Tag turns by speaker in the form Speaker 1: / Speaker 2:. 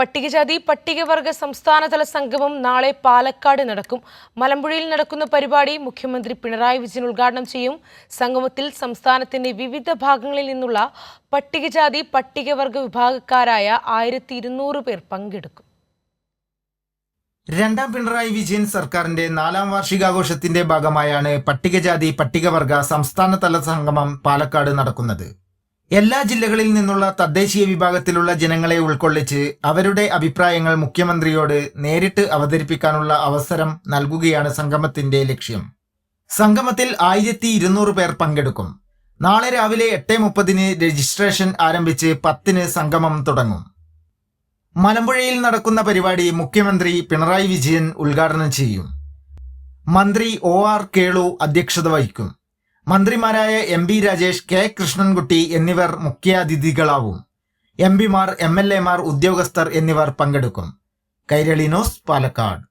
Speaker 1: പട്ടികജാതി പട്ടികവർഗ സംസ്ഥാനതല സംഗമം നാളെ പാലക്കാട് നടക്കും. മലമ്പുഴയിൽ നടക്കുന്ന പരിപാടി മുഖ്യമന്ത്രി പിണറായി വിജയൻ ഉദ്ഘാടനം ചെയ്യും. സംഗമത്തിൽ സംസ്ഥാനത്തിന്റെ വിവിധ ഭാഗങ്ങളിൽ നിന്നുള്ള പട്ടികജാതി പട്ടികവർഗ വിഭാഗക്കാരായ 1200 പേർ പങ്കെടുക്കും.
Speaker 2: രണ്ടാം പിണറായി വിജയൻ സർക്കാരിന്റെ 4ാം വാർഷികാഘോഷത്തിന്റെ ഭാഗമായാണ് പട്ടികജാതി പട്ടികവർഗ സംസ്ഥാനതല സംഗമം പാലക്കാട് നടക്കുന്നത്. എല്ലാ ജില്ലകളിൽ നിന്നുള്ള തദ്ദേശീയ വിഭാഗത്തിലുള്ള ജനങ്ങളെ ഉൾക്കൊള്ളിച്ച് അവരുടെ അഭിപ്രായങ്ങൾ മുഖ്യമന്ത്രിയോട് നേരിട്ട് അവതരിപ്പിക്കാനുള്ള അവസരം നൽകുകയാണ് സംഗമത്തിന്റെ ലക്ഷ്യം. സംഗമത്തിൽ 1200 പേർ പങ്കെടുക്കും. നാളെ രാവിലെ 8:30 രജിസ്ട്രേഷൻ ആരംഭിച്ച് 10 സംഗമം തുടങ്ങും. മലമ്പുഴയിൽ നടക്കുന്ന പരിപാടി മുഖ്യമന്ത്രി പിണറായി വിജയൻ ഉദ്ഘാടനം ചെയ്യും. മന്ത്രി OR കേളു അധ്യക്ഷത വഹിക്കും. മന്ത്രിമാരായ MP രാജേഷ്, K കൃഷ്ണൻകുട്ടി എന്നിവർ മുഖ്യാതിഥികളാവും. MP മാർ, MLA മാർ, ഉദ്യോഗസ്ഥർ എന്നിവർ പങ്കെടുക്കും. കൈരളി ന്യൂസ്, പാലക്കാട്.